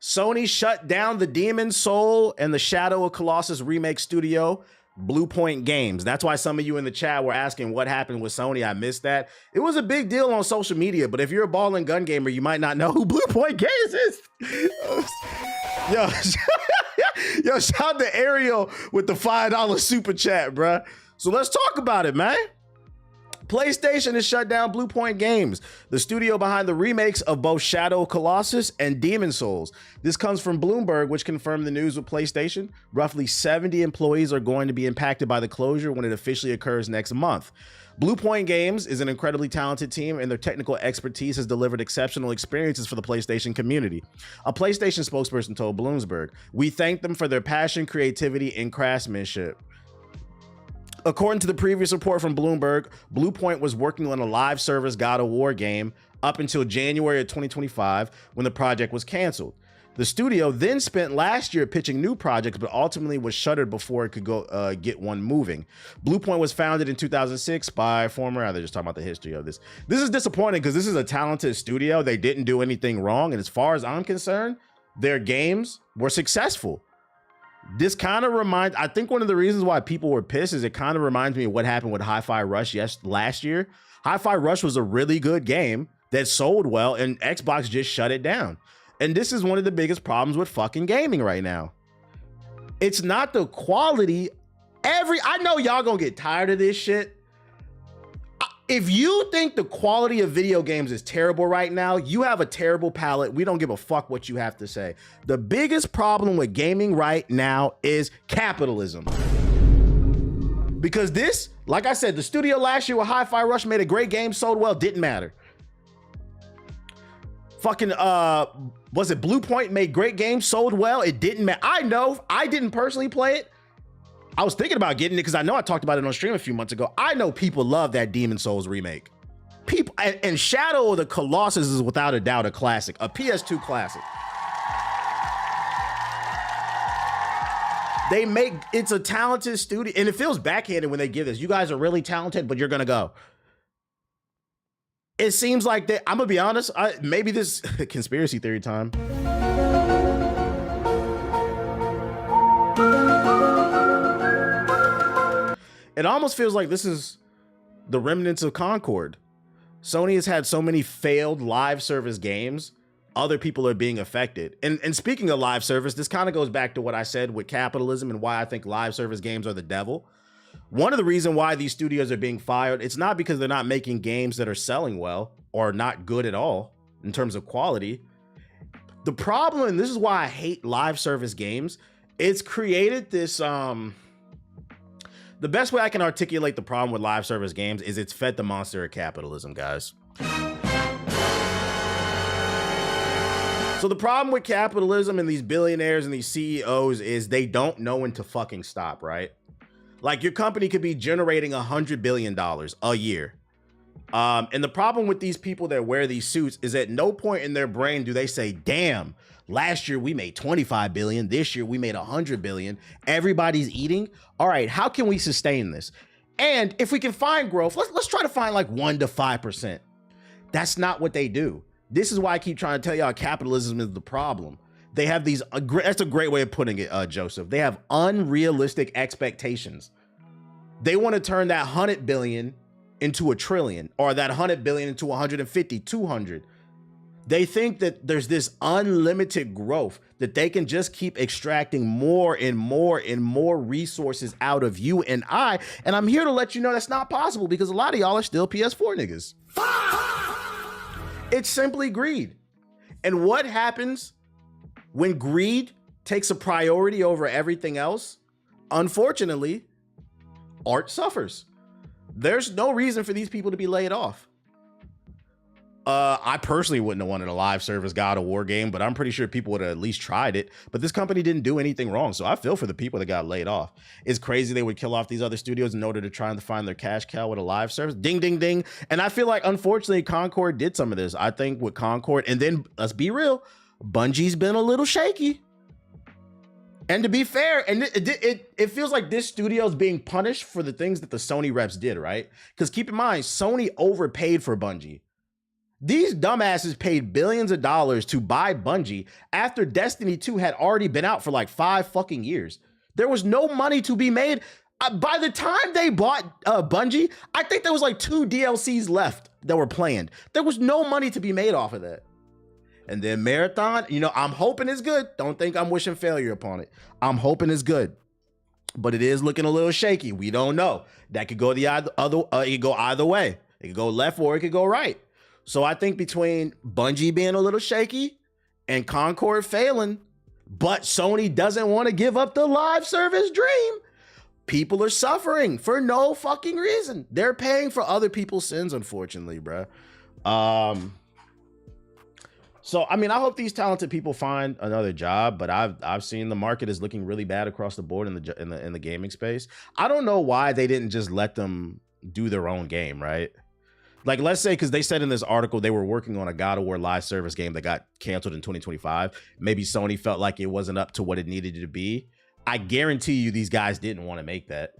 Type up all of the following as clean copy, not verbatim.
Sony shut down the Demon Soul and the Shadow of Colossus remake studio, Blue Point Games. That's why some of you in the chat were asking what happened with Sony. I missed that. It was a big deal on social media, but if you're a ball and gun gamer, you might not know who Blue Point Games is. Yo, yo, shout out to Ariel with the $5 super chat, bruh. So let's talk about it, man. PlayStation has shut down Blue Point Games, the studio behind the remakes of both Shadow of Colossus and Demon Souls. This comes from Bloomberg, which confirmed the news with PlayStation. Roughly 70 employees are going to be impacted by the closure when it officially occurs next month. Blue Point Games is an incredibly talented team, and their technical expertise has delivered exceptional experiences for the PlayStation community. A PlayStation spokesperson told Bloomberg, "We thank them for their passion, creativity, and craftsmanship." According to the previous report from Bloomberg, Blue Point was working on a live service God of War game up until January of 2025 when the project was canceled. The studio then spent last year pitching new projects, but ultimately was shuttered before it could go get one moving. Blue Point was founded in 2006 by former, they're just talking about the history of this. This is disappointing because this is a talented studio. They didn't do anything wrong. And as far as I'm concerned, their games were successful. This kind of reminds, I think one of the reasons why people were pissed is it kind of reminds me of what happened with Hi-Fi Rush last year. Hi-Fi Rush was a really good game that sold well and Xbox just shut it down. And this is one of the biggest problems with fucking gaming right now. It's not the quality. I know y'all gonna get tired of this shit. If you think the quality of video games is terrible right now, you have a terrible palate. We don't give a fuck what you have to say. The biggest problem with gaming right now is capitalism. Because this, like I said, the studio last year with Hi-Fi Rush made a great game, sold well, didn't matter. Fucking, was it Blue Point made great games, sold well, it didn't matter. I know, I didn't personally play it. I was thinking about getting it because I know I talked about it on stream a few months ago. I know people love that Demon Souls remake. People and Shadow of the Colossus is without a doubt a classic, a PS2 classic. It's a talented studio, and it feels backhanded when they give this. You guys are really talented, but you're gonna go. It seems like that. I'm gonna be honest. Maybe this conspiracy theory time. It almost feels like this is the remnants of Concord. Sony has had so many failed live service games. Other people are being affected. And speaking of live service, this kind of goes back to what I said with capitalism and why I think live service games are the devil. One of the reasons why these studios are being fired, it's not because they're not making games that are selling well or not good at all in terms of quality. The problem, and this is why I hate live service games, it's created this, the best way I can articulate the problem with live service games is it's fed the monster of capitalism, guys. So the problem with capitalism and these billionaires and these CEOs is they don't know when to fucking stop, right? Like your company could be generating $100 billion a year. And the problem with these people that wear these suits is at no point in their brain do they say, damn, last year we made 25 billion. This year we made 100 billion. Everybody's eating. All right, how can we sustain this? And if we can find growth, let's try to find like 1 to 5%. That's not what they do. This is why I keep trying to tell y'all capitalism is the problem. They have these, that's a great way of putting it, Joseph. They have unrealistic expectations. They want to turn that 100 billion into a trillion, or that 100 billion into 150, 200. They think that there's this unlimited growth that they can just keep extracting more and more and more resources out of you and I. And I'm here to let you know that's not possible because a lot of y'all are still PS4 niggas. It's simply greed. And what happens when greed takes a priority over everything else? Unfortunately, art suffers. There's no reason for these people to be laid off. I personally wouldn't have wanted a live service God of War game, but I'm pretty sure people would have at least tried it. But this company didn't do anything wrong, so I feel for the people that got laid off. It's crazy they would kill off these other studios in order to try and find their cash cow with a live service. Ding, ding, ding. And I feel like, unfortunately, Concord did some of this. I think with Concord, and then let's be real, Bungie's been a little shaky. And to be fair, and it feels like this studio is being punished for the things that the Sony reps did, right? Because keep in mind, Sony overpaid for Bungie. These dumbasses paid billions of dollars to buy Bungie after Destiny 2 had already been out for like 5 fucking years. There was no money to be made. By the time they bought Bungie, I think there was like 2 DLCs left that were planned. There was no money to be made off of that. And then Marathon, you know, I'm hoping it's good. Don't think I'm wishing failure upon it. I'm hoping it's good. But it is looking a little shaky. We don't know. That could go it could go either way. It could go left or it could go right. So I think between Bungie being a little shaky and Concord failing, but Sony doesn't want to give up the live service dream, people are suffering for no fucking reason. They're paying for other people's sins, unfortunately, bro. So I mean, I hope these talented people find another job, but I've seen the market is looking really bad across the board in the gaming space. I don't know why they didn't just let them do their own game, right? Like, let's say, because they said in this article they were working on a God of War live service game that got canceled in 2025. Maybe Sony felt like it wasn't up to what it needed to be. I guarantee you these guys didn't want to make that.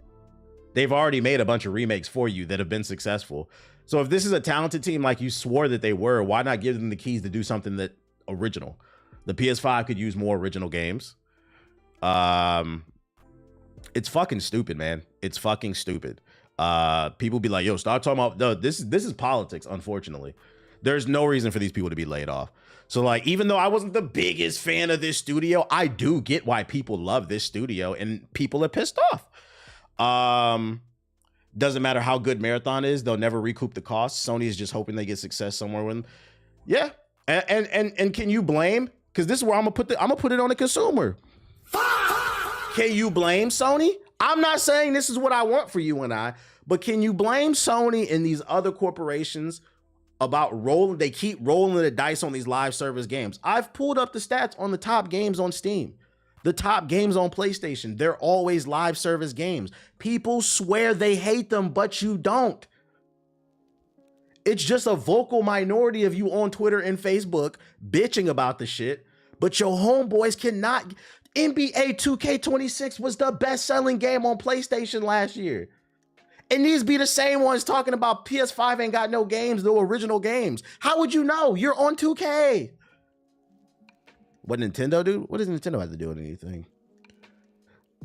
They've already made a bunch of remakes for you that have been successful. So if this is a talented team like you swore that they were, why not give them the keys to do something that original? The PS5 could use more original games. It's fucking stupid, man. It's fucking stupid. People be like, yo, stop talking about, no, this is politics, unfortunately. There's no reason for these people to be laid off. So like, even though I wasn't the biggest fan of this studio, I do get why people love this studio and people are pissed off. Doesn't matter how good Marathon is, they'll never recoup the costs. Sony is just hoping they get success somewhere with them. Yeah. And can you blame? Because this is where I'm gonna put it on the consumer. Can you blame Sony? I'm not saying this is what I want for you and I, but can you blame Sony and these other corporations about they keep rolling the dice on these live service games? I've pulled up the stats on the top games on Steam, the top games on PlayStation. They're always live service games. People swear they hate them, but you don't. It's just a vocal minority of you on Twitter and Facebook bitching about the shit, but your homeboys cannot. NBA 2K26 was the best-selling game on PlayStation last year. And these be the same ones talking about PS5 ain't got no games, no original games. How would you know? You're on 2K. What Nintendo do? What does Nintendo have to do with anything?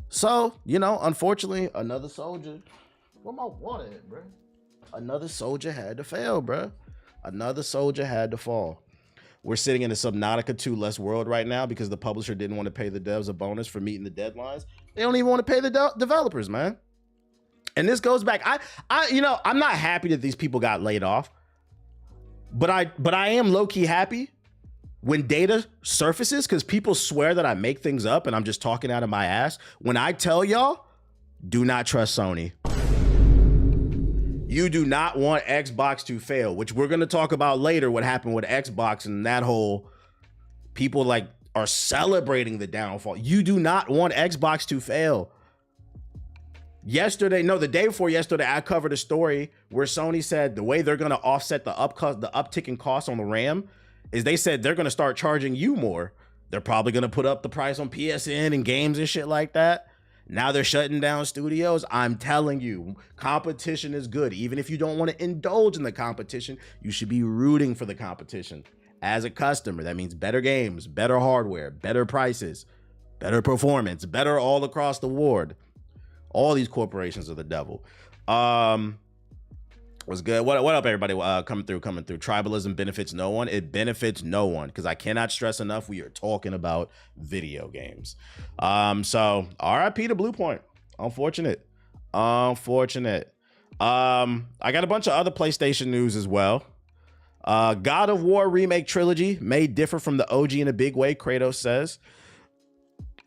So, you know, unfortunately, another soldier. Where my water at, bro? Another soldier had to fail, bro. Another soldier had to fall. We're sitting in a Subnautica 2 less world right now because the publisher didn't want to pay the devs a bonus for meeting the deadlines. They don't even want to pay the developers, man. And this goes back. You know, I'm not happy that these people got laid off, but I am low-key happy when data surfaces, because people swear that I make things up and I'm just talking out of my ass. When I tell y'all, do not trust Sony. You do not want Xbox to fail, which we're going to talk about later, what happened with Xbox and that whole people like are celebrating the downfall. You do not want Xbox to fail. The day before yesterday, I covered a story where Sony said the way they're going to offset the uptick in costs on the RAM is they said they're going to start charging you more. They're probably going to put up the price on PSN and games and shit like that. Now they're shutting down studios. I'm telling you, competition is good. Even if you don't want to indulge in the competition, you should be rooting for the competition. As a customer, that means better games, better hardware, better prices, better performance, better all across the board. All these corporations are the devil. What's good? What up, everybody? Coming through. Tribalism benefits no one. It benefits no one, because I cannot stress enough, we are talking about video games. So RIP to Blue Point. Unfortunate. I got a bunch of other PlayStation news as well. God of War remake trilogy may differ from the OG in a big way, Kratos says.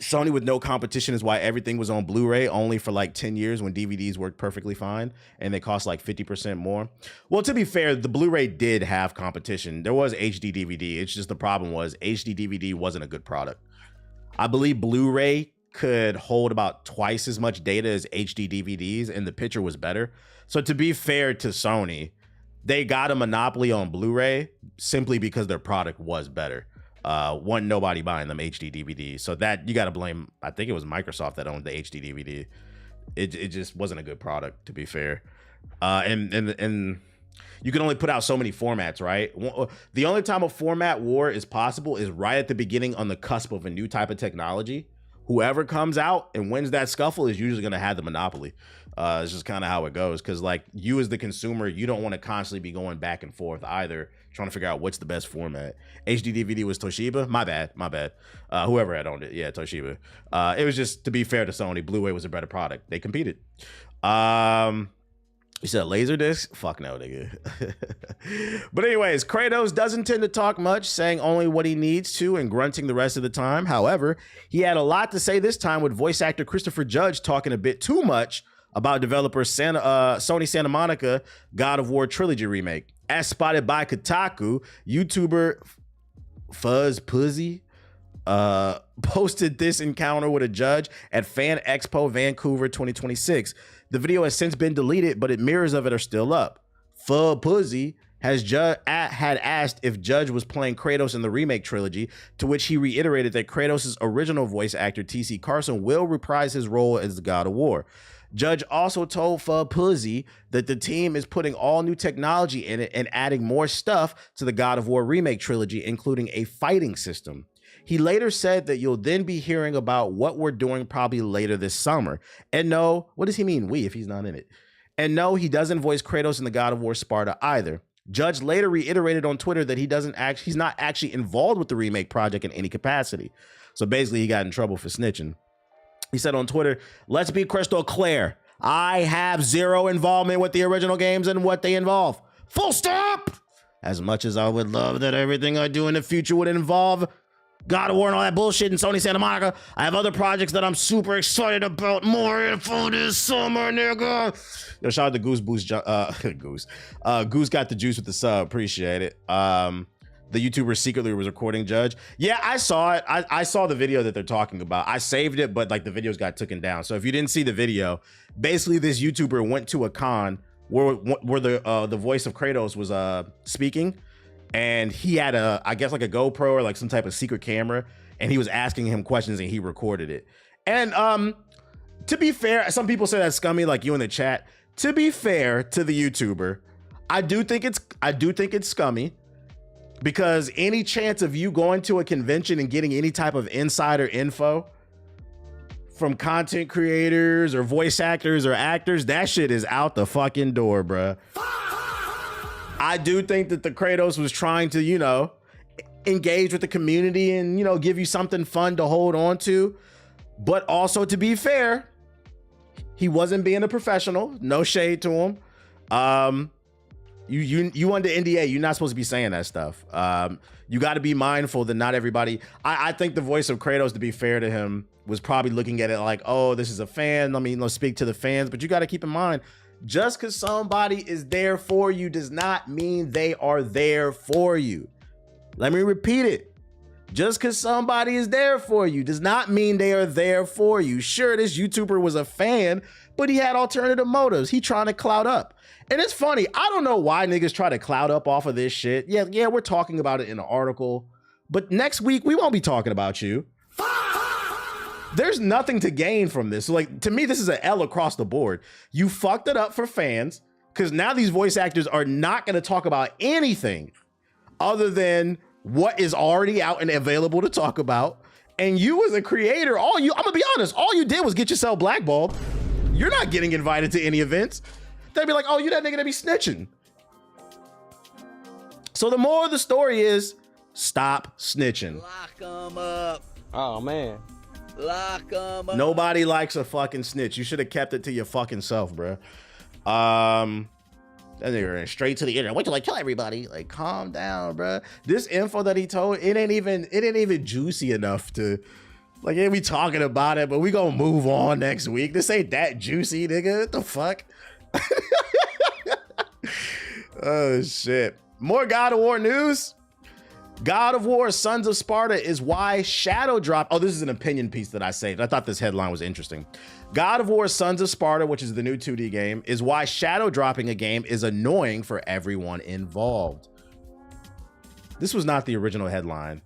Sony with no competition is why everything was on Blu-ray only for like 10 years when DVDs worked perfectly fine and they cost like 50% more. Well, to be fair, the Blu-ray did have competition. There was HD DVD. It's just the problem was HD DVD wasn't a good product. I believe Blu-ray could hold about twice as much data as HD DVDs and the picture was better. So to be fair to Sony, they got a monopoly on Blu-ray simply because their product was better. Wasn't nobody buying them HD DVDs. So that you got to blame, I think it was Microsoft that owned the HD DVD. It just wasn't a good product, to be fair. And you can only put out so many formats, right? The only time a format war is possible is right at the beginning on the cusp of a new type of technology. Whoever comes out and wins that scuffle is usually going to have the monopoly. It's just kind of how it goes. Because like you as the consumer, you don't want to constantly be going back and forth either, trying to figure out what's the best format. HD DVD was Toshiba. My bad. Whoever had owned it. Yeah, Toshiba. It was just, to be fair to Sony, Blu-ray was a better product. They competed. You said Laserdisc? Fuck no, nigga. But anyways, Kratos doesn't tend to talk much, saying only what he needs to and grunting the rest of the time. However, he had a lot to say this time with voice actor Christopher Judge talking a bit too much about developer Sony Santa Monica God of War Trilogy remake. As spotted by Kotaku, YouTuber Fuzz Pussy posted this encounter with a judge at Fan Expo Vancouver 2026. The video has since been deleted, but mirrors of it are still up. Fuzz Pussy had asked if Judge was playing Kratos in the remake trilogy, to which he reiterated that Kratos' original voice actor TC Carson will reprise his role as the God of War. Judge also told Fuzz Pussy that the team is putting all new technology in it and adding more stuff to the God of War remake trilogy, including a fighting system. He later said that you'll then be hearing about what we're doing probably later this summer. And no, what does he mean we if he's not in it? And no, he doesn't voice Kratos in the God of War Sparta either. Judge later reiterated on Twitter that he's not actually involved with the remake project in any capacity. So basically he got in trouble for snitching. He said on Twitter, "Let's be crystal clear. I have zero involvement with the original games and what they involve. Full stop! As much as I would love that everything I do in the future would involve God of War and all that bullshit in Sony Santa Monica, I have other projects that I'm super excited about. More info this summer, nigga." Yo, shout out to Goose Boost. Goose got the juice with the sub. Appreciate it. The YouTuber secretly was recording Judge. Yeah, I saw it. I saw the video that they're talking about. I saved it, but like the videos got taken down. So if you didn't see the video, basically this YouTuber went to a con where the voice of Kratos was speaking. And he had I guess like a GoPro or like some type of secret camera, and he was asking him questions and he recorded it. And to be fair, some people say that's scummy, like you in the chat. To be fair to the YouTuber, I do think it's scummy, because any chance of you going to a convention and getting any type of insider info from content creators or voice actors or actors, that shit is out the fucking door, bruh. I do think that the Kratos was trying to, you know, engage with the community and, you know, give you something fun to hold on to. But also, to be fair, he wasn't being a professional. No shade to him. You under NDA, you're not supposed to be saying that stuff. You got to be mindful that not everybody. I think the voice of Kratos, to be fair to him, was probably looking at it like, oh, this is a fan. I mean, let's speak to the fans. But you got to keep in mind, just because somebody is there for you does not mean they are there for you. Let me repeat it. Just because somebody is there for you does not mean they are there for you. Sure, this YouTuber was a fan, but he had alternative motives. He trying to clout up. And it's funny, I don't know why niggas try to clout up off of this shit. Yeah, we're talking about it in an article, but next week we won't be talking about you. There's nothing to gain from this. So like, to me, this is an L across the board. You fucked it up for fans, because now these voice actors are not going to talk about anything other than what is already out and available to talk about. And you as a creator, I'm gonna be honest, all you did was get yourself blackballed. You're not getting invited to any events. They'd be like, oh, you that nigga that be snitching. So the moral of the story is, stop snitching. Lock them up. Oh, man. Lock them up. Nobody likes a fucking snitch. You should have kept it to your fucking self, bro. That nigga ran straight to the internet. Wait till I kill everybody. Like, calm down, bro. This info that he told, it ain't even juicy enough to, like, ain't we talking about it, but we gonna move on next week. This ain't that juicy, nigga. What the fuck? Oh shit. More God of War news. God of War Sons of Sparta is why Shadow Drop. Oh, this is an opinion piece that I saved. I thought this headline was interesting. God of War Sons of Sparta, which is the new 2D game, is why shadow dropping a game is annoying for everyone involved. This was not the original headline.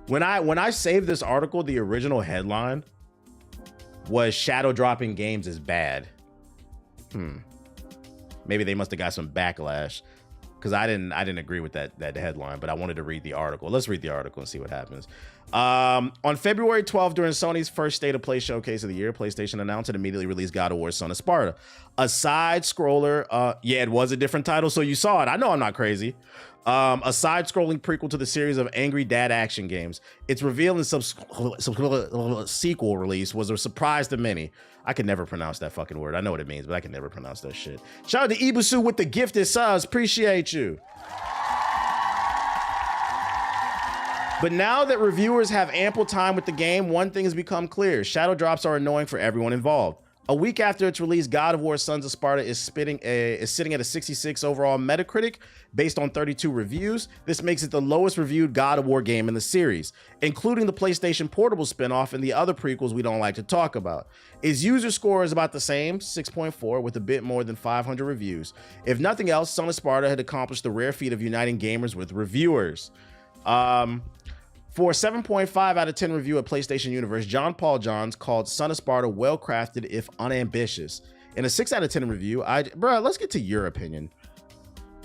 When I saved this article, the original headline was shadow dropping games is bad. Maybe they must have got some backlash because I didn't agree with that headline, but I wanted to read the article. Let's read the article and see what happens. On February 12th, during Sony's first State of Play showcase of the year, PlayStation announced it immediately released God of War: Son of Sparta, a side scroller. Yeah, it was a different title, so you saw it. I know I'm not crazy. A side-scrolling prequel to the series of angry dad action games. Its reveal and sequel release was a surprise to many. I can never pronounce that fucking word. I know what it means, but I can never pronounce that shit. Shout out to Ibusu with the gifted subs. Appreciate you. But now that reviewers have ample time with the game, one thing has become clear. Shadow drops are annoying for everyone involved. A week after its release, God of War: Sons of Sparta is sitting at a 66 overall Metacritic based on 32 reviews. This makes it the lowest reviewed God of War game in the series, including the PlayStation Portable spinoff and the other prequels we don't like to talk about. Its user score is about the same, 6.4, with a bit more than 500 reviews. If nothing else, Son of Sparta had accomplished the rare feat of uniting gamers with reviewers. For a 7.5 out of 10 review at PlayStation Universe, John Paul Johns called Son of Sparta well-crafted if unambitious. In a 6 out of 10 review, let's get to your opinion.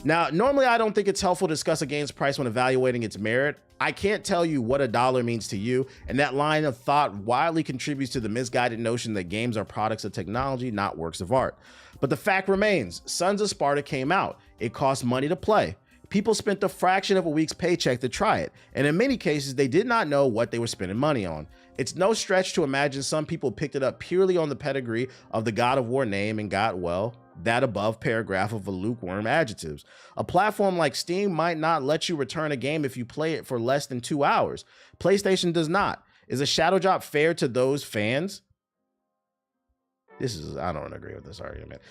Now, normally I don't think it's helpful to discuss a game's price when evaluating its merit. I can't tell you what a dollar means to you, and that line of thought widely contributes to the misguided notion that games are products of technology, not works of art. But the fact remains, Sons of Sparta came out. It cost money to play. People spent a fraction of a week's paycheck to try it, and in many cases, they did not know what they were spending money on. It's no stretch to imagine some people picked it up purely on the pedigree of the God of War name and got, well, that above paragraph of lukewarm adjectives. A platform like Steam might not let you return a game if you play it for less than 2 hours. PlayStation does not. Is a shadow drop fair to those fans? I don't agree with this argument.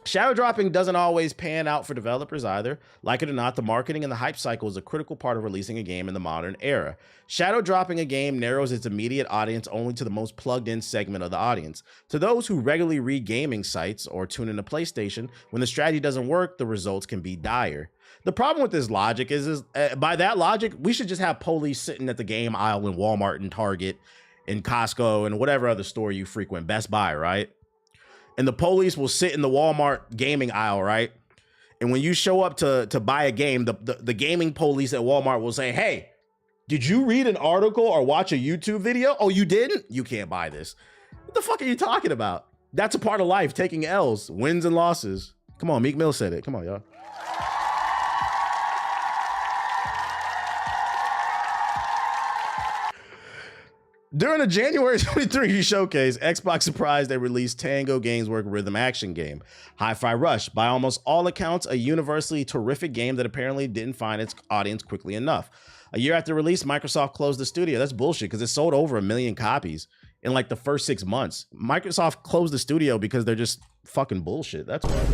Shadow dropping doesn't always pan out for developers either. Like it or not, the marketing and the hype cycle is a critical part of releasing a game in the modern era. Shadow dropping a game narrows its immediate audience only to the most plugged-in segment of the audience. To those who regularly read gaming sites or tune into PlayStation, when the strategy doesn't work, the results can be dire. The problem with this logic is by that logic, we should just have police sitting at the game aisle in Walmart and Target and Costco and whatever other store you frequent, Best Buy, right? And the police will sit in the Walmart gaming aisle, right? And when you show up to buy a game, the gaming police at Walmart will say, hey, did you read an article or watch a YouTube video? Oh, you didn't? You can't buy this. What the fuck are you talking about? That's a part of life, taking L's, wins and losses. Come on, Meek Mill said it. Come on, y'all. During the January 23 showcase, Xbox surprised they released Tango Games Work rhythm action game, Hi-Fi Rush. By almost all accounts, a universally terrific game that apparently didn't find its audience quickly enough. A year after release, Microsoft closed the studio. That's bullshit because it sold over 1 million copies in like the first 6 months. Microsoft closed the studio because they're just fucking bullshit. That's why.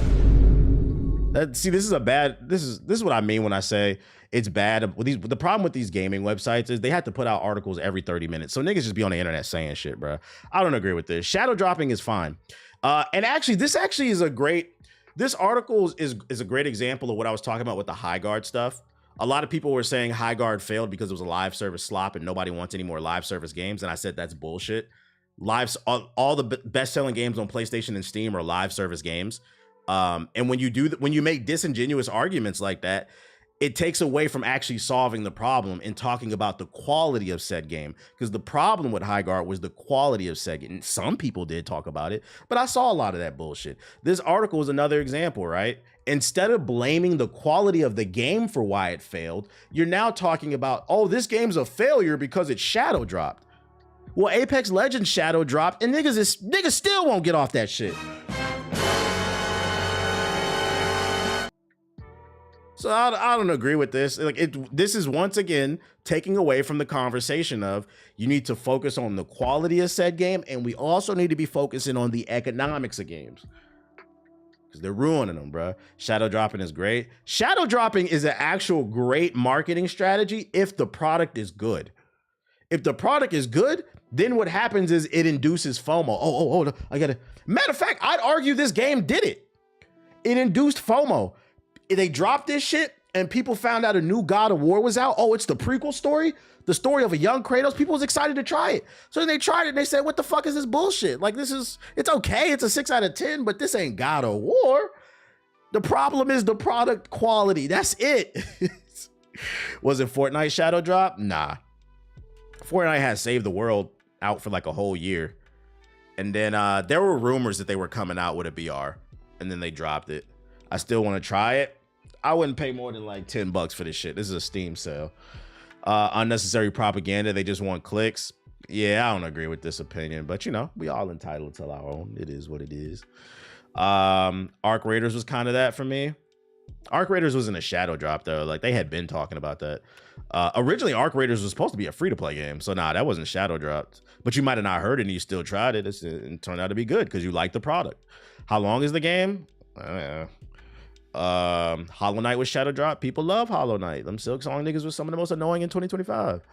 This is what I mean when I say it's bad. The problem with these gaming websites is they have to put out articles every 30 minutes. So niggas just be on the internet saying shit, bro. I don't agree with this. Shadow dropping is fine. And actually, this article is a great example of what I was talking about with the High Guard stuff. A lot of people were saying High Guard failed because it was a live service slop and nobody wants any more live service games. And I said, that's bullshit. All the best-selling games on PlayStation and Steam are live service games. And when you make disingenuous arguments like that, it takes away from actually solving the problem and talking about the quality of said game. Because the problem with High Guard was the quality of said game. Some people did talk about it, but I saw a lot of that bullshit. This article is another example, right? Instead of blaming the quality of the game for why it failed, you're now talking about, oh, this game's a failure because it's shadow dropped. Well, Apex Legends shadow dropped and niggas still won't get off that shit. So I don't agree with this. This is once again taking away from the conversation of you need to focus on the quality of said game, and we also need to be focusing on the economics of games because they're ruining them, bro. Shadow dropping is great. Shadow dropping is an actual great marketing strategy if the product is good. If the product is good, then what happens is it induces FOMO. Oh, I got it. Matter of fact, I'd argue this game did it. It induced FOMO. They dropped this shit and people found out a new God of War was out. Oh, it's the prequel story, the story of a young Kratos. People was excited to try it. So then they tried it and they said, what the fuck is this bullshit? Like it's okay. It's a 6 out of 10, but this ain't God of War. The problem is the product quality. That's it. Was it Fortnite Shadow Drop? Nah. Fortnite has Save the World out for like a whole year. And then there were rumors that they were coming out with a BR. And then they dropped it. I still want to try it. I wouldn't pay more than like $10 for this shit. This is a Steam sale. Unnecessary propaganda. They just want clicks. Yeah, I don't agree with this opinion. But, you know, we all entitled to our own. It is what it is. Arc Raiders was kind of that for me. Arc Raiders wasn't a shadow drop, though. Like, they had been talking about that. Originally, Arc Raiders was supposed to be a free-to-play game. So, nah, that wasn't shadow dropped. But you might have not heard it and you still tried it. It turned out to be good because you liked the product. How long is the game? Hollow Knight was shadow drop. People love Hollow Knight. Them Silk Song niggas was some of the most annoying in 2025.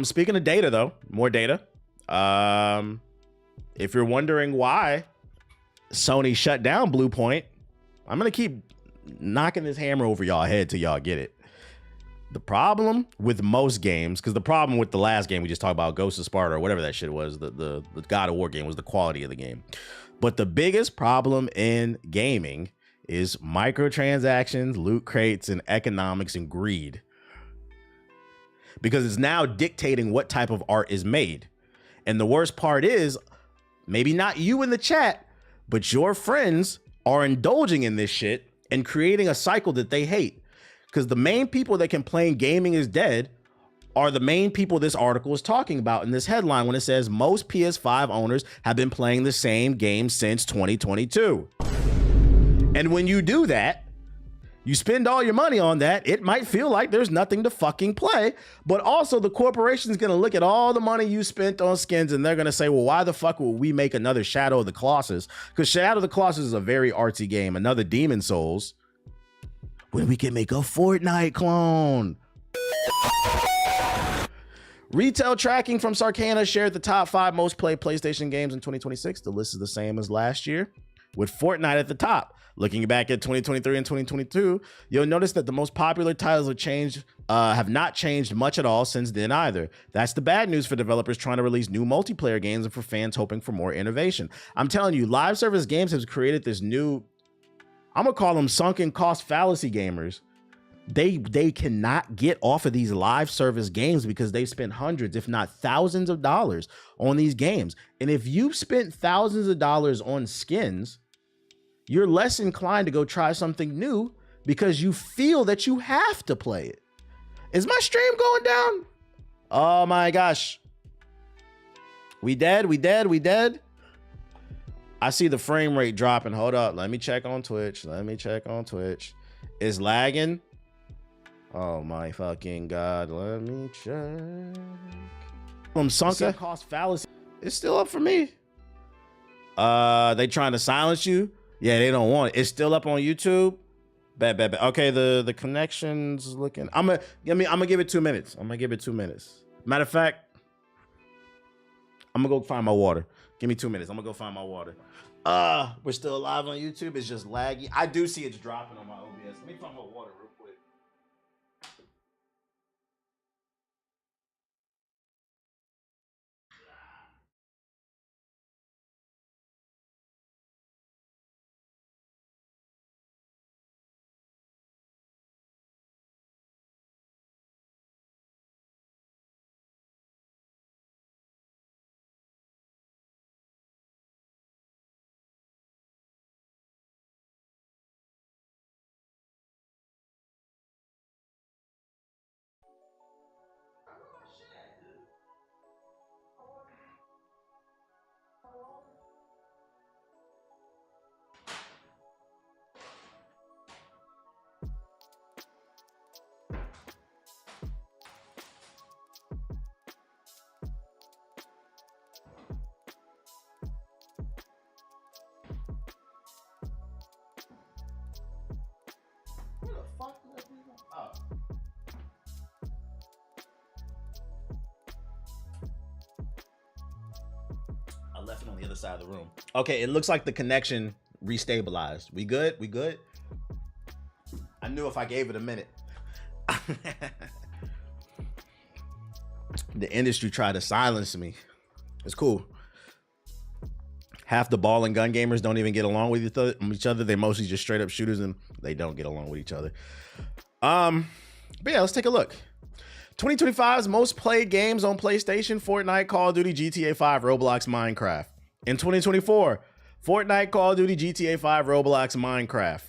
Speaking of data, though, more data. If you're wondering why Sony shut down Bluepoint, I'm gonna keep knocking this hammer over y'all head till y'all get it. The problem with most games, because the problem with the last game we just talked about, Ghost of Sparta or whatever that shit was, the God of War game, was the quality of the game. But the biggest problem in gaming is microtransactions, loot crates, and economics and greed. Because it's now dictating what type of art is made. And the worst part is, maybe not you in the chat, but your friends are indulging in this shit and creating a cycle that they hate. Because the main people that complain gaming is dead are the main people this article is talking about in this headline when it says most PS5 owners have been playing the same game since 2022. And when you do that, you spend all your money on that, it might feel like there's nothing to fucking play, but also the corporation's gonna look at all the money you spent on skins and they're gonna say, well, why the fuck would we make another Shadow of the Colossus? Because Shadow of the Colossus is a very artsy game, another Demon Souls, when we can make a Fortnite clone. Retail tracking from Sarcana shared the top 5 most played PlayStation games in 2026. The list is the same as last year, with Fortnite at the top. Looking back at 2023 and 2022, you'll notice that the most popular titles have not changed much at all since then either. That's the bad news for developers trying to release new multiplayer games and for fans hoping for more innovation. I'm telling you, live service games have created this new, I'm gonna call them sunken cost fallacy gamers. They cannot get off of these live service games because they've spent hundreds, if not thousands of dollars on these games. And if you've spent thousands of dollars on skins, you're less inclined to go try something new because you feel that you have to play it. Is my stream going down? Oh my gosh. We dead? We dead? We dead? I see the frame rate dropping. Hold up. Let me check on Twitch. Let me check on Twitch. It's lagging. Oh my fucking God. Let me check. From sunken cost fallacy. It's still up for me. They trying to silence you? Yeah, they don't want it. It's still up on YouTube. Bad. Okay, the connection's looking. I'm gonna give it 2 minutes. I'm gonna give it 2 minutes. Matter of fact, I'm gonna go find my water. Give me 2 minutes. I'm gonna go find my water. We're still live on YouTube. It's just laggy. I do see it's dropping on my OBS. Let me find my water real quick. Where the fuck did that be? Oh. I left it on the other side of the room. Okay, it looks like the connection restabilized. We good? We good? I knew if I gave it a minute. The industry tried to silence me. It's cool. Half the ball and gun gamers don't even get along with each other. They mostly just straight up shooters, and they don't get along with each other. But yeah, let's take a look. 2025's most played games on PlayStation: Fortnite, Call of Duty, GTA 5, Roblox, Minecraft. In 2024, Fortnite, Call of Duty, GTA 5, Roblox, Minecraft.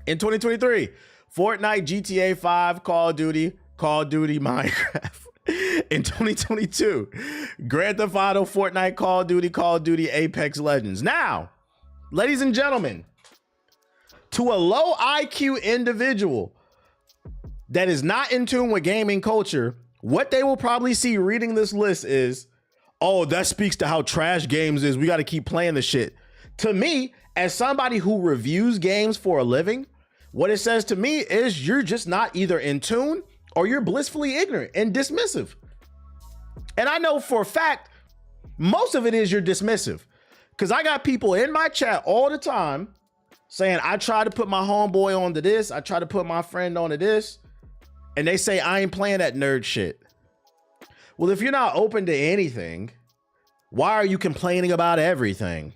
In 2023, Fortnite, GTA 5, Call of Duty, Minecraft. In 2022, Grand Theft Auto, Fortnite, Call of Duty, Apex Legends. Now, ladies and gentlemen, to a low IQ individual that is not in tune with gaming culture, what they will probably see reading this list is, oh, that speaks to how trash games is. We got to keep playing the shit. To me, as somebody who reviews games for a living, what it says to me is you're just not either in tune or you're blissfully ignorant and dismissive. And I know for a fact, most of it is you're dismissive. Because I got people in my chat all the time saying, I try to put my homeboy onto this. I try to put my friend onto this. And they say, I ain't playing that nerd shit. Well, if you're not open to anything, why are you complaining about everything?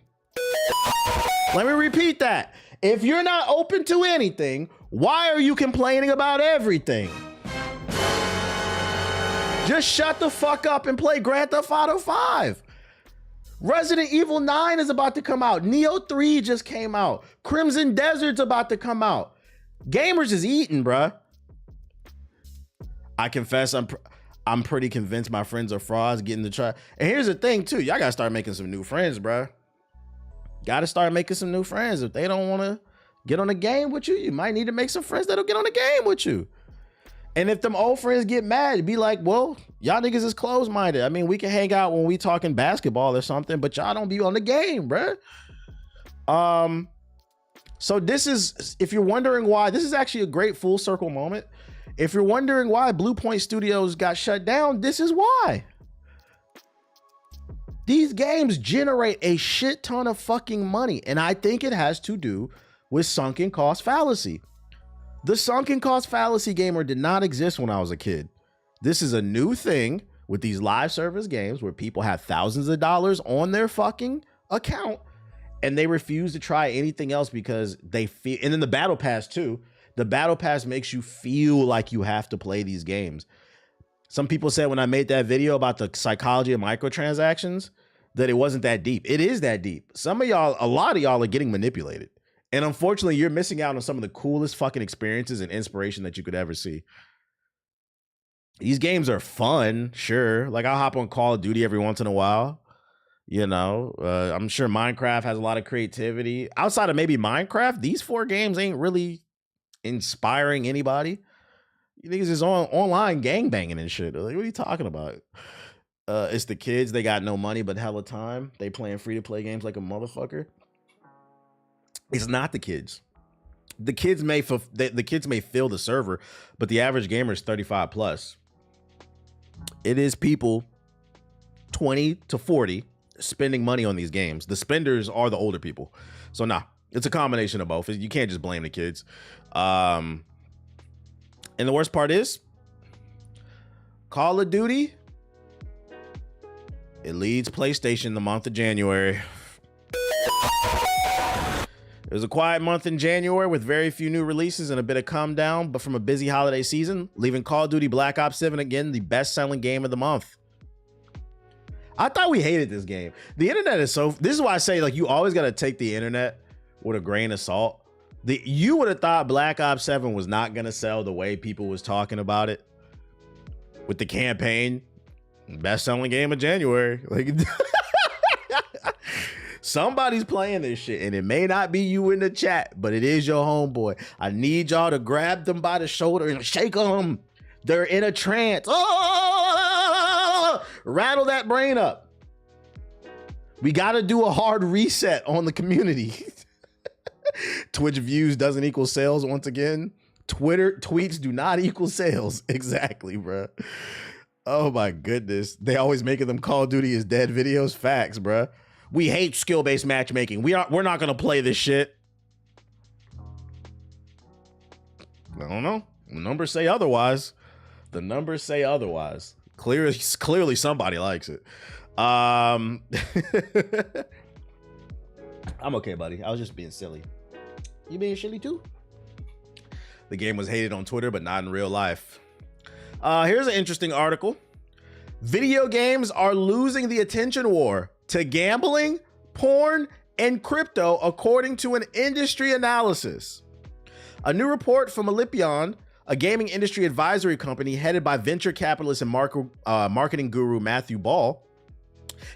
Let me repeat that. If you're not open to anything, why are you complaining about everything? Just shut the fuck up and play Grand Theft Auto 5. Resident Evil 9 is about to come out. Neo 3 just came out. Crimson Desert's about to come out. Gamers is eating, bruh. I confess, I'm pretty convinced my friends are frauds getting to try. And here's the thing too. Y'all gotta start making some new friends, bruh. Gotta start making some new friends. If they don't want to get on a game with you, you might need to make some friends that'll get on a game with you. And if them old friends get mad, be like, well, y'all niggas is closed-minded. I mean, we can hang out when we talking basketball or something, but y'all don't be on the game, bruh. So this is, if you're wondering why, this is actually a great full circle moment. If you're wondering why Blue Point Studios got shut down, this is why. These games generate a shit ton of fucking money, and I think it has to do with sunken cost fallacy. The sunken cost fallacy gamer did not exist when I was a kid. This is a new thing with these live service games where people have thousands of dollars on their fucking account and they refuse to try anything else because they feel, and then the battle pass too. The battle pass makes you feel like you have to play these games. Some people said when I made that video about the psychology of microtransactions that it wasn't that deep. It is that deep. Some of y'all, a lot of y'all are getting manipulated. And unfortunately, you're missing out on some of the coolest fucking experiences and inspiration that you could ever see. These games are fun, sure. Like I'll hop on Call of Duty every once in a while. You know, I'm sure Minecraft has a lot of creativity. Outside of maybe Minecraft, these 4 games ain't really inspiring anybody. You niggas is on online gangbanging and shit. Like, what are you talking about? It's the kids. They got no money but hella time. They playing free to play games like a motherfucker. It's not the kids. The kids may fill the server, but the average gamer is 35 plus. It is people 20 to 40 spending money on these games. The spenders are the older people. So nah, it's a combination of both. You can't just blame the kids. And the worst part is Call of Duty, it leads PlayStation the month of January. It was a quiet month in January with very few new releases and a bit of calm down, but from a busy holiday season, leaving Call of Duty Black Ops 7 again the best-selling game of the month. I thought we hated this game. The internet is so... This is why I say, like, you always got to take the internet with a grain of salt. You would have thought Black Ops 7 was not going to sell the way people was talking about it. With the campaign, best-selling game of January. Like... Somebody's playing this shit, and it may not be you in the chat, but it is your homeboy. I need y'all to grab them by the shoulder and shake them. They're in a trance. Oh! Rattle that brain up. We got to do a hard reset on the community. Twitch views doesn't equal sales once again. Twitter tweets do not equal sales. Exactly, bro. Oh my goodness. They always making them Call of Duty is dead videos. Facts, bro. We hate skill-based matchmaking. We're not gonna play this shit. I don't know. The numbers say otherwise. The numbers say otherwise. Clearly somebody likes it. I'm okay, buddy. I was just being silly. You being silly too? The game was hated on Twitter, but not in real life. Here's an interesting article. Video games are losing the attention war to gambling, porn, and crypto, according to an industry analysis. A new report from Elypion, a gaming industry advisory company headed by venture capitalist and marketing guru Matthew Ball,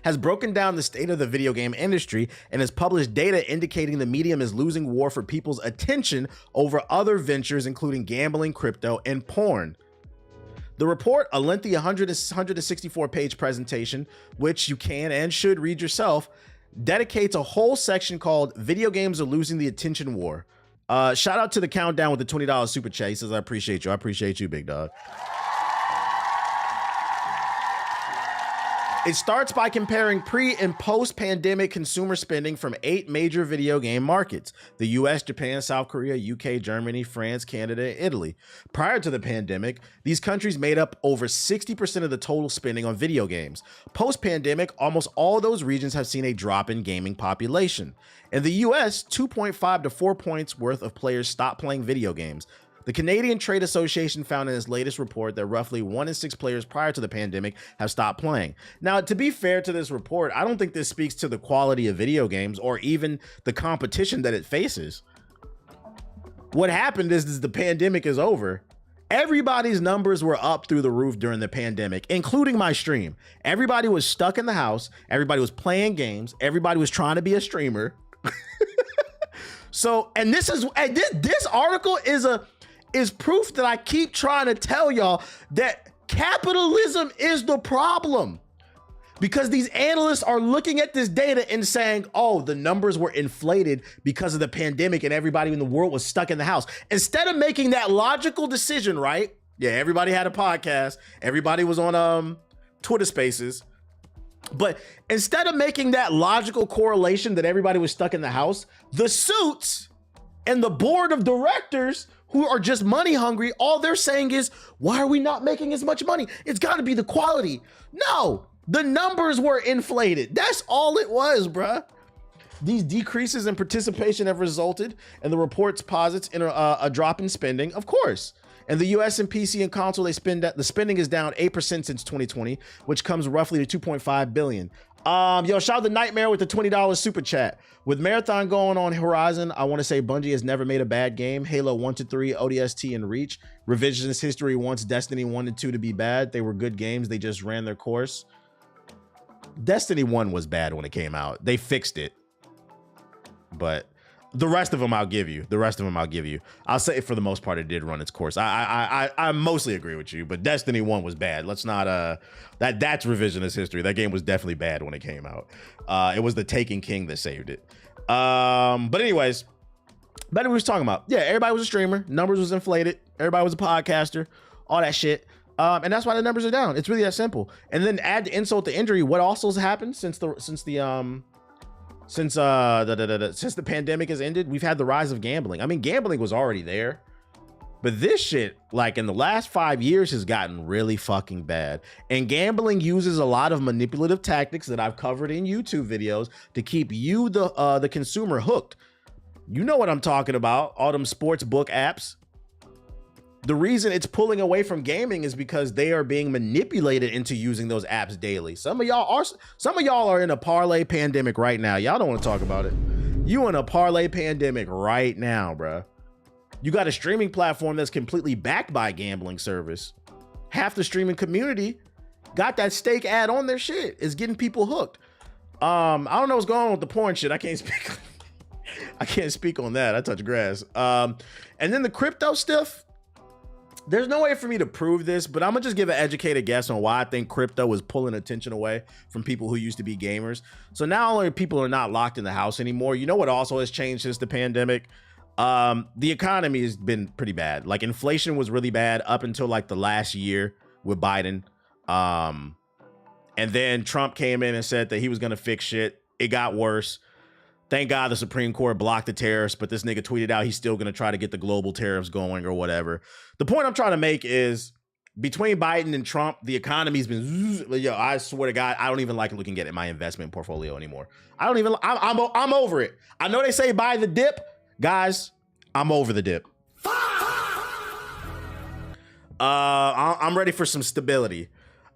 has broken down the state of the video game industry and has published data indicating the medium is losing war for people's attention over other ventures, including gambling, crypto, and porn. The report, a lengthy 164-page presentation, which you can and should read yourself, dedicates a whole section called Video Games Are Losing the Attention War. Shout out to the Countdown with the $20 super chat. He says, I appreciate you. I appreciate you, big dog. It starts by comparing pre- and post-pandemic consumer spending from 8 major video game markets: the US, Japan, South Korea, UK, Germany, France, Canada, and Italy. Prior to the pandemic, these countries made up over 60% of the total spending on video games. Post-pandemic, almost all of those regions have seen a drop in gaming population. In the US, 2.5 to 4 points worth of players stopped playing video games. The Canadian Trade Association found in its latest report that roughly 1 in 6 players prior to the pandemic have stopped playing. Now, to be fair to this report, I don't think this speaks to the quality of video games or even the competition that it faces. What happened is the pandemic is over. Everybody's numbers were up through the roof during the pandemic, including my stream. Everybody was stuck in the house. Everybody was playing games. Everybody was trying to be a streamer. So, and this article is proof that I keep trying to tell y'all that capitalism is the problem, because these analysts are looking at this data and saying, oh, the numbers were inflated because of the pandemic and everybody in the world was stuck in the house. Instead of making that logical decision, right? Yeah, everybody had a podcast. Everybody was on Twitter Spaces. But instead of making that logical correlation that everybody was stuck in the house, the suits and the board of directors, who are just money hungry, all they're saying is, why are we not making as much money? It's got to be the quality. No, the numbers were inflated. That's all it was, bruh. These decreases in participation have resulted, and the reports posits in a drop in spending, of course. In the US and PC and console, the spending is down 8% since 2020, which comes roughly to $2.5 billion. Yo, shout out to Nightmare with the $20 super chat. With Marathon going on Horizon, I want to say Bungie has never made a bad game. Halo 1 to 3, ODST, and Reach. Revisionist history wants Destiny 1 and 2 to be bad. They were good games. They just ran their course. Destiny 1 was bad when it came out. They fixed it. But the rest of them I'll give you. I'll say for the most part it did run its course. I mostly agree with you, but Destiny 1 was bad. Let's not that's revisionist history. That game was definitely bad when it came out. It was the Taken King that saved it. But anyways, better we was talking about. Yeah, everybody was a streamer, numbers was inflated, everybody was a podcaster, all that shit. And that's why the numbers are down. It's really that simple. And then add the insult to injury, what also has happened since the pandemic has ended, we've had the rise of gambling. I mean, gambling was already there, but this shit, like in the last 5 years, has gotten really fucking bad. And gambling uses a lot of manipulative tactics that I've covered in YouTube videos to keep you, the consumer, hooked. You know what I'm talking about, all them sports book apps. The reason it's pulling away from gaming is because they are being manipulated into using those apps daily. Some of y'all are in a parlay pandemic right now. Y'all don't want to talk about it. You in a parlay pandemic right now, bruh. You got a streaming platform that's completely backed by a gambling service. Half the streaming community got that stake ad on their shit. It's getting people hooked. I don't know what's going on with the porn shit. I can't speak on that. I touch grass. And then the crypto stuff. There's no way for me to prove this, but I'm gonna just give an educated guess on why I think crypto is pulling attention away from people who used to be gamers. So now only people are not locked in the house anymore. You know what also has changed since the pandemic? The economy has been pretty bad. Like inflation was really bad up until like the last year with Biden. And then Trump came in and said that he was gonna fix shit. It got worse. Thank God the Supreme Court blocked the tariffs, but this nigga tweeted out he's still going to try to get the global tariffs going or whatever. The point I'm trying to make is between Biden and Trump, the economy's been, yo, I swear to God, I don't even like looking at my investment portfolio anymore. I'm over it. I know they say buy the dip. Guys, I'm over the dip. I'm ready for some stability.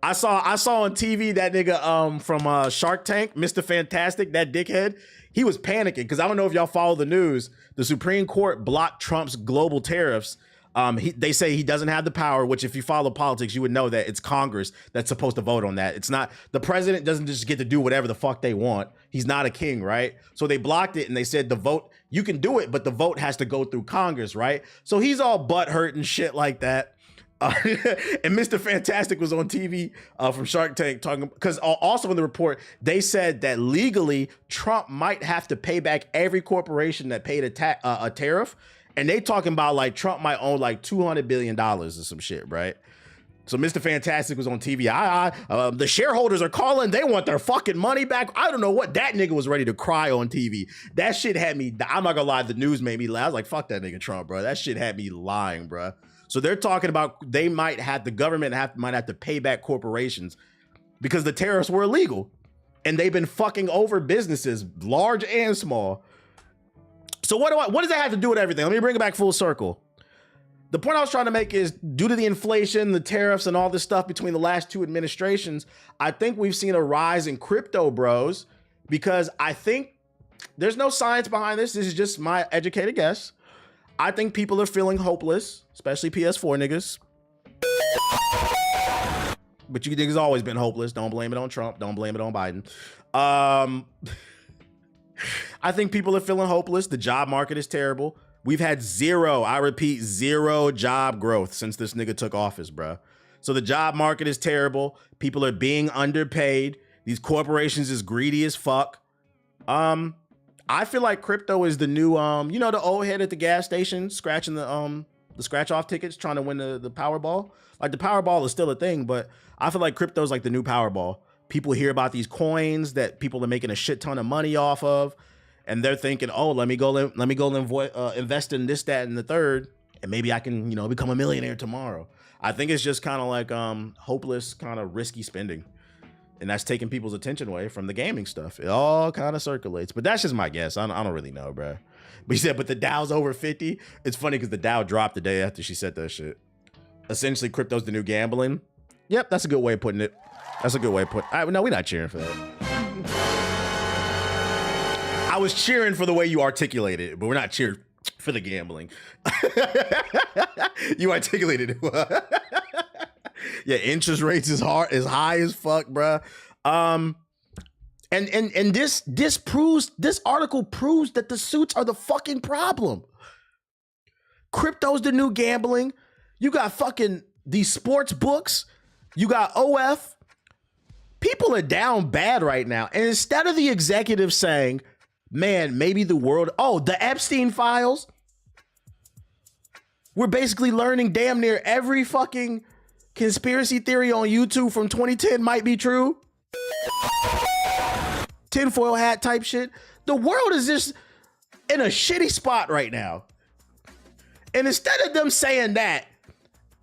I saw on TV that nigga from Shark Tank, Mr. Fantastic, that dickhead. He was panicking because I don't know if y'all follow the news. The Supreme Court blocked Trump's global tariffs. They say he doesn't have the power, which if you follow politics, you would know that it's Congress that's supposed to vote on that. It's not, the president doesn't just get to do whatever the fuck they want. He's not a king, right? So they blocked it and they said the vote, you can do it, but the vote has to go through Congress, right? So he's all butthurt and shit like that. And Mr. Fantastic was on TV from Shark Tank talking, because also in the report, they said that legally Trump might have to pay back every corporation that paid a tariff. And they talking about like Trump might own like $200 billion or some shit, right? So Mr. Fantastic was on TV. The shareholders are calling. They want their fucking money back. I don't know what. That nigga was ready to cry on TV. That shit had me, I'm not gonna lie, the news made me laugh. I was like, fuck that nigga Trump, bro. That shit had me lying, bro. So they're talking about the government might have to pay back corporations because the tariffs were illegal. And they've been fucking over businesses, large and small. So what does that have to do with everything? Let me bring it back full circle. The point I was trying to make is due to the inflation, the tariffs, and all this stuff between the last two administrations, I think we've seen a rise in crypto bros because I think there's no science behind this. This is just my educated guess. I think people are feeling hopeless, especially PS4 niggas. But you niggas always been hopeless. Don't blame it on Trump. Don't blame it on Biden. I think people are feeling hopeless. The job market is terrible. We've had zero job growth since this nigga took office, bro. So the job market is terrible. People are being underpaid. These corporations is greedy as fuck. I feel like crypto is the new, you know, the old head at the gas station scratching the scratch off tickets, trying to win the Powerball. Like the Powerball is still a thing, but I feel like crypto is like the new Powerball. People hear about these coins that people are making a shit ton of money off of, and they're thinking, oh, let me go invest in this, that, and the third, and maybe I can, you know, become a millionaire tomorrow. I think it's just kind of like hopeless, kind of risky spending. And that's taking people's attention away from the gaming stuff. It all kind of circulates, but that's just my guess. I don't really know, bro. But he said, but the Dow's over 50. It's funny because the Dow dropped the day after she said that shit. Essentially, crypto's the new gambling. Yep, that's a good way of putting it. That's a good way of putting it. No, we're not cheering for that. I was cheering for the way you articulated it, but we're not cheering for the gambling. You articulated it. Yeah, interest rates is high as fuck, bruh. And this article proves that the suits are the fucking problem. Crypto's the new gambling. You got fucking these sports books. You got OF. People are down bad right now. And instead of the executive saying, man, maybe the world, the Epstein files. We're basically learning damn near every fucking conspiracy theory on YouTube from 2010 might be true. Tinfoil hat type shit. The world is just in a shitty spot right now. And instead of them saying that,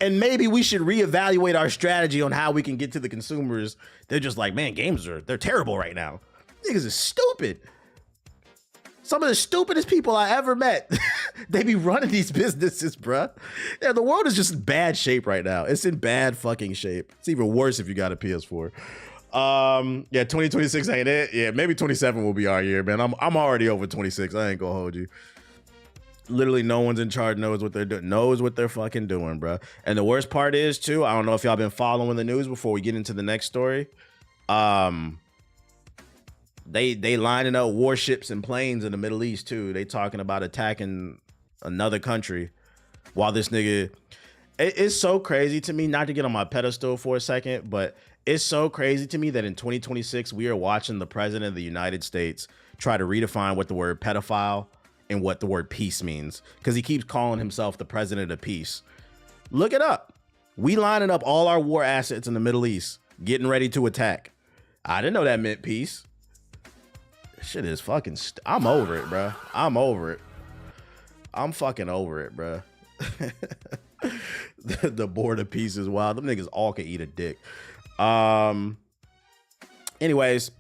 and maybe we should reevaluate our strategy on how we can get to the consumers, they're just like, man, they're terrible right now. Niggas is stupid. Some of the stupidest people I ever met. They be running these businesses, bruh. Yeah, the world is just in bad shape right now. It's in bad fucking shape. It's even worse if you got a PS4. Yeah, 2026 ain't it. Yeah, maybe 27 will be our year, man. I'm already over 26. I ain't gonna hold you. Literally no one's in charge knows what they're doing, knows what they're fucking doing, bro. And the worst part is too, I don't know if y'all been following the news before we get into the next story. They lining up warships and planes in the Middle East too. They talking about attacking another country while this nigga, it's so crazy to me, not to get on my pedestal for a second, but it's so crazy to me that in 2026, we are watching the president of the United States try to redefine what the word pedophile and what the word peace means, because he keeps calling himself the president of peace. Look it up. We lining up all our war assets in the Middle East, getting ready to attack. I didn't know that meant peace. Shit is fucking, I'm over it, bro. I'm over it. I'm fucking over it, bro. The board of peace is wild. Them niggas all can eat a dick. Anyways,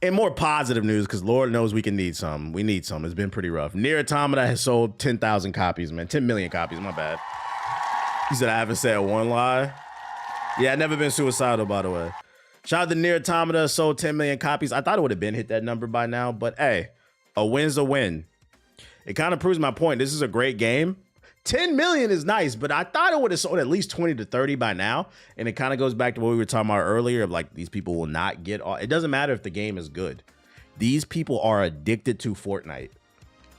in more positive news, because Lord knows we can need some. We need some. It's been pretty rough. Nier Automata has sold 10,000 copies, man. 10 million copies, my bad. He said I haven't said one lie. Yeah, I've never been suicidal, by the way. Shout out to Nier Automata, sold 10 million copies. I thought it would have been hit that number by now, but hey, a win's a win. It kind of proves my point. This is a great game. 10 million is nice, but I thought it would have sold at least 20 to 30 by now. And it kind of goes back to what we were talking about earlier of like, these people will not get all. It doesn't matter if the game is good. These people are addicted to Fortnite.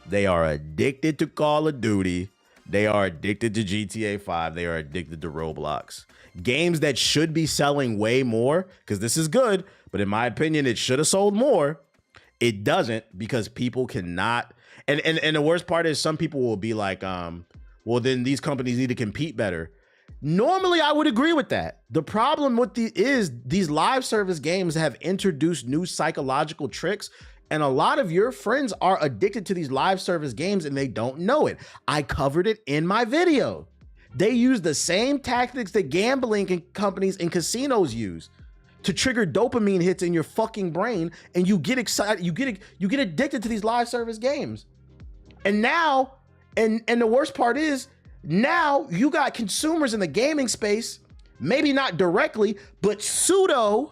They are addicted to Call of Duty. They are addicted to GTA 5. They are addicted to Roblox. Games that should be selling way more, because this is good, but in my opinion, it should have sold more. It doesn't, because people cannot. And the worst part is some people will be like, well, then these companies need to compete better. Normally, I would agree with that. The problem with these live service games have introduced new psychological tricks, and a lot of your friends are addicted to these live service games and they don't know it. I covered it in my video. They use the same tactics that gambling companies and casinos use to trigger dopamine hits in your fucking brain, and you get excited, you get addicted to these live service games. And now, and the worst part is, now you got consumers in the gaming space, maybe not directly, but pseudo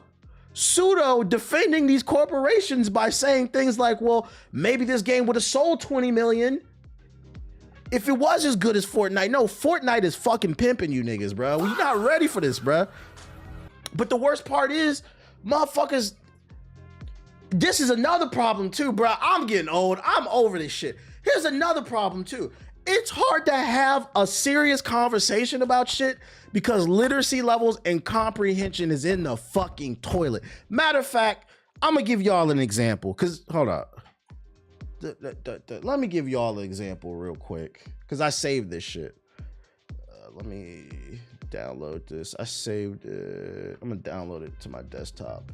defending these corporations by saying things like, well, maybe this game would have sold 20 million if it was as good as Fortnite. No, Fortnite is fucking pimping you niggas, bro. We're not ready for this, bro. But the worst part is, motherfuckers, this is another problem too, bro. I'm getting old. I'm over this shit. Here's another problem too. It's hard to have a serious conversation about shit because literacy levels and comprehension is in the fucking toilet. Matter of fact, I'm gonna give y'all an example, because hold up. Let me give y'all an example real quick, because I saved this shit. Let me download this. I saved it. I'm gonna download it to my desktop.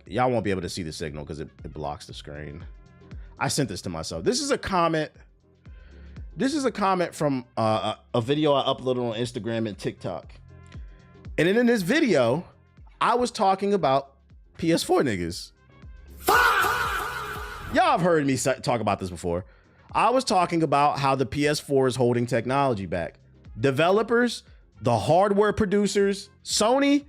Y'all won't be able to see the signal because it blocks the screen. I sent this to myself. This is a comment. This is a comment from a video I uploaded on Instagram and TikTok. And then in this video, I was talking about PS4 niggas. Y'all have heard me talk about this before. I was talking about how the PS4 is holding technology back. Developers, the hardware producers, Sony,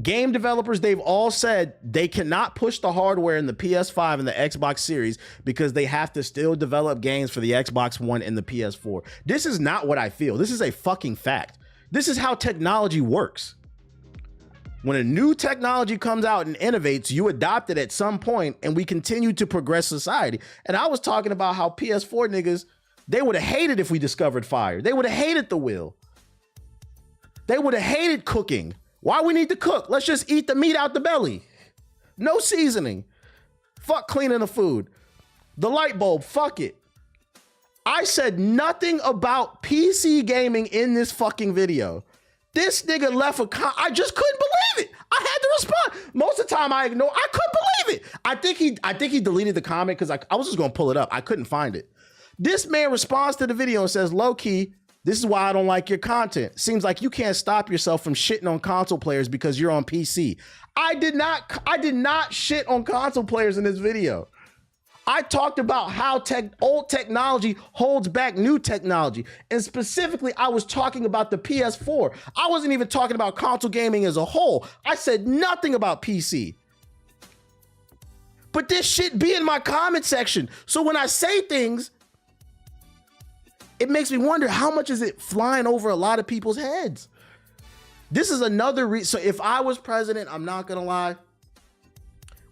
game developers, they've all said they cannot push the hardware in the PS5 and the Xbox Series because they have to still develop games for the Xbox One and the PS4. This is not what I feel. This is a fucking fact. This is how technology works. When a new technology comes out and innovates, you adopt it at some point and we continue to progress society. And I was talking about how PS4 niggas, they would have hated if we discovered fire. They would have hated the wheel. They would have hated cooking. Why we need to cook? Let's just eat the meat out the belly. No seasoning. Fuck cleaning the food. The light bulb, fuck it. I said nothing about PC gaming in this fucking video. This nigga left I just couldn't believe it. I had to respond. Most of the time I ignore. I couldn't believe it. I think he deleted the comment because I was just gonna pull it up. I couldn't find it. This man responds to the video and says, low key, this is why I don't like your content. Seems like you can't stop yourself from shitting on console players because you're on PC. I did not shit on console players in this video. I talked about how old technology holds back new technology. And specifically, I was talking about the PS4. I wasn't even talking about console gaming as a whole. I said nothing about PC. But this shit be in my comment section. So when I say things, it makes me wonder how much is it flying over a lot of people's heads. This is another reason. So if I was president, I'm not gonna lie,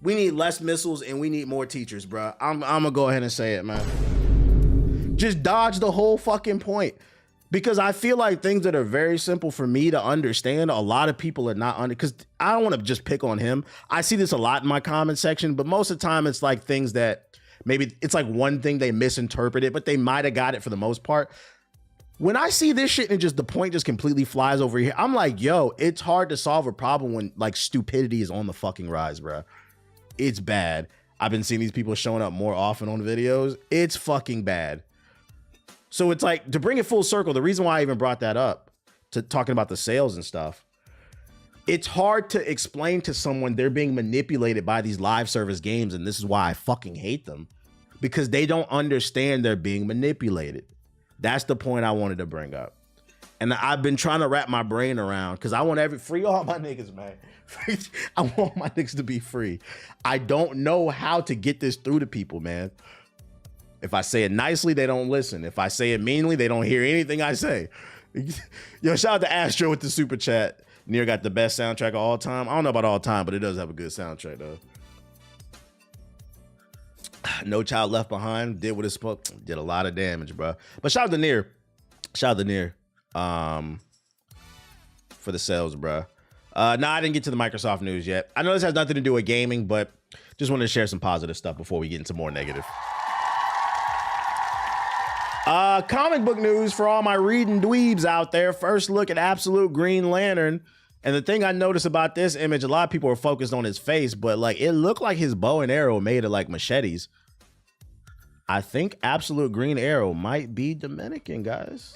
we need less missiles and we need more teachers, bro. I'm gonna go ahead and say it, man. Just dodge the whole fucking point. Because I feel like things that are very simple for me to understand, a lot of people are not under, because I don't want to just pick on him. I see this a lot in my comment section, but most of the time it's like things that maybe it's like one thing they misinterpreted, but they might have got it for the most part. When I see this shit and just the point just completely flies over here, I'm like, yo, it's hard to solve a problem when like stupidity is on the fucking rise, bro. It's bad. I've been seeing these people showing up more often on videos. It's fucking bad. So it's like, to bring it full circle, the reason why I even brought that up to talking about the sales and stuff, it's hard to explain to someone they're being manipulated by these live service games, and this is why I fucking hate them, because they don't understand they're being manipulated. That's the point I wanted to bring up. And I've been trying to wrap my brain around, because I want free all my niggas, man. I want my niggas to be free. I don't know how to get this through to people, man. If I say it nicely, they don't listen. If I say it meanly, they don't hear anything I say. Yo, shout out to Astro with the super chat. Nier got the best soundtrack of all time. I don't know about all time, but it does have a good soundtrack, though. No Child Left Behind did what it spoke. Did a lot of damage, bro. But shout out to Nier. Shout out to Nier. For the sales, bro. Nah, I didn't get to the Microsoft news yet. I know this has nothing to do with gaming, but just wanted to share some positive stuff before we get into more negative. Comic book news for all my reading dweebs out there. First look at Absolute Green Lantern. And the thing I noticed about this image, a lot of people are focused on his face, but like it looked like his bow and arrow made of like machetes. I think Absolute Green Arrow might be Dominican, guys.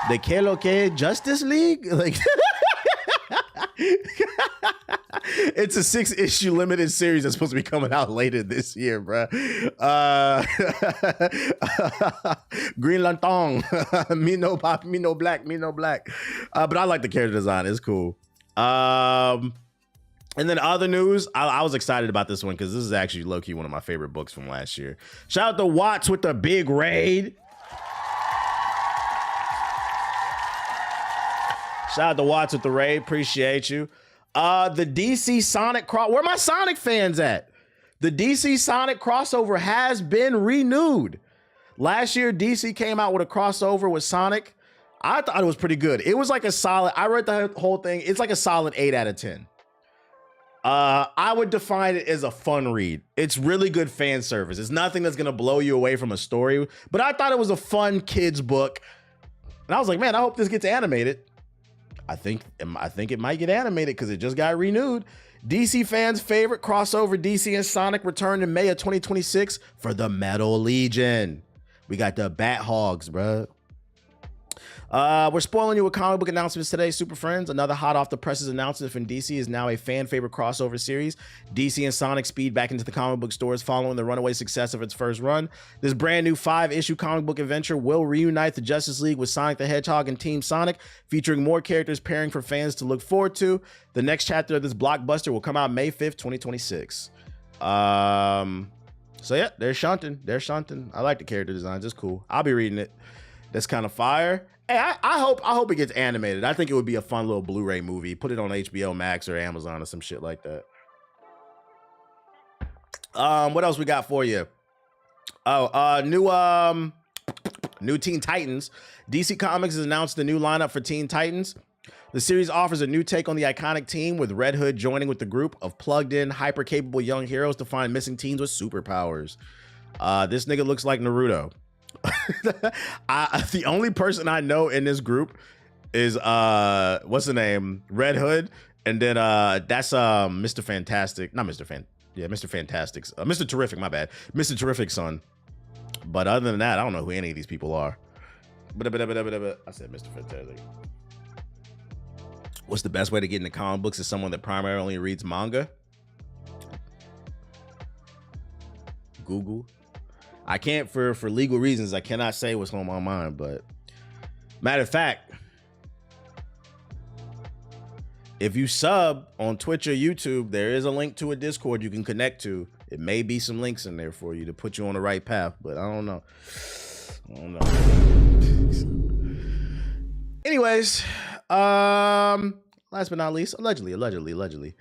The Que Lo Que Justice League? Like it's a 6-issue limited series that's supposed to be coming out later this year, bro. Green Lantern. Me no pop, me no black, me no black. But I like the character design. It's cool. And then other news, I was excited about this one because this is actually low-key one of my favorite books from last year. Shout out to Watts with the big raid. Shout out to Watts with the raid. Appreciate you. The DC Sonic where my Sonic fans at? The DC Sonic crossover has been renewed. Last year, DC came out with a crossover with Sonic. I thought it was pretty good. It was like a solid, I read the whole thing. It's like a solid 8 out of 10. I would define it as a fun read. It's really good fan service. It's nothing that's gonna blow you away from a story, but I thought it was a fun kids book. And I was like, man, I hope this gets animated. I think it might get animated because it just got renewed. DC fans' favorite crossover, DC and Sonic, returned in May of 2026 for the Metal Legion. We got the Bat Hogs, bro. We're spoiling you with comic book announcements today, Super Friends. Another hot off the presses announcement from DC is now a fan favorite crossover series. DC and Sonic speed back into the comic book stores following the runaway success of its first run. This brand new 5-issue comic book adventure will reunite the Justice League with Sonic the Hedgehog and Team Sonic, featuring more characters pairing for fans to look forward to. The next chapter of this blockbuster will come out May 5th, 2026. So yeah, they're shunting. I like the character designs. It's cool. I'll be reading it. That's kind of fire. Hey, I hope it gets animated. I think it would be a fun little Blu-ray movie. Put it on HBO Max or Amazon or some shit like that. What else we got for you? New Teen Titans. DC Comics has announced the new lineup for Teen Titans. The series offers a new take on the iconic team, with Red Hood joining with the group of plugged-in, hyper-capable young heroes to find missing teens with superpowers. This nigga looks like Naruto. The only person I know in this group is what's the name? Red Hood, and then that's Mr. Fantastic, not Mr. Mr. Fantastic's Mr. Terrific, my bad, Mr. Terrific's son. But other than that, I don't know who any of these people are. I said Mr. Fantastic. What's the best way to get into comic books as someone that primarily reads manga? Google. I can't, for legal reasons, I cannot say what's on my mind, but matter of fact, if you sub on Twitch or YouTube, there is a link to a Discord you can connect to. It may be some links in there for you to put you on the right path, but I don't know. Anyways, last but not least, allegedly.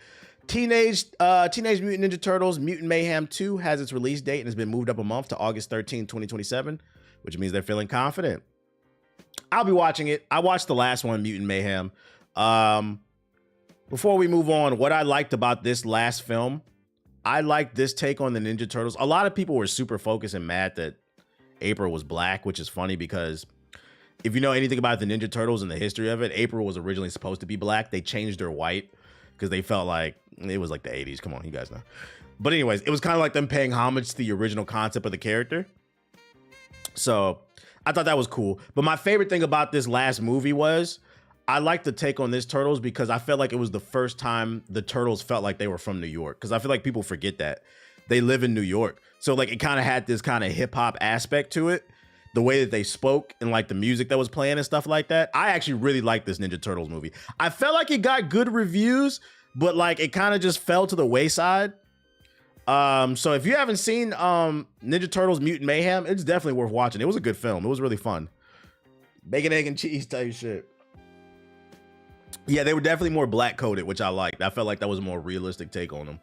Teenage Mutant Ninja Turtles Mutant Mayhem 2 has its release date and has been moved up a month to August 13, 2027, which means they're feeling confident. I'll be watching it. I watched the last one, Mutant Mayhem. Before we move on, what I liked about this last film, I liked this take on the Ninja Turtles. A lot of people were super focused and mad that April was black, which is funny because if you know anything about the Ninja Turtles and the history of it, April was originally supposed to be black. They changed her white because they felt like it was like the 80s. Come on, you guys know. But anyways, it was kind of like them paying homage to the original concept of the character. So I thought that was cool. But my favorite thing about this last movie was I liked the take on this Turtles because I felt like it was the first time the Turtles felt like they were from New York. Because I feel like people forget that they live in New York. So like it kind of had this kind of hip hop aspect to it. The way that they spoke and like the music that was playing and stuff like that. I actually really liked this Ninja Turtles movie. I felt like it got good reviews, but like it kind of just fell to the wayside. So if you haven't seen Ninja Turtles Mutant Mayhem, it's definitely worth watching. It was a good film. It was really fun. Bacon, egg, and cheese type shit. Yeah, they were definitely more black coded, which I liked. I felt like that was a more realistic take on them.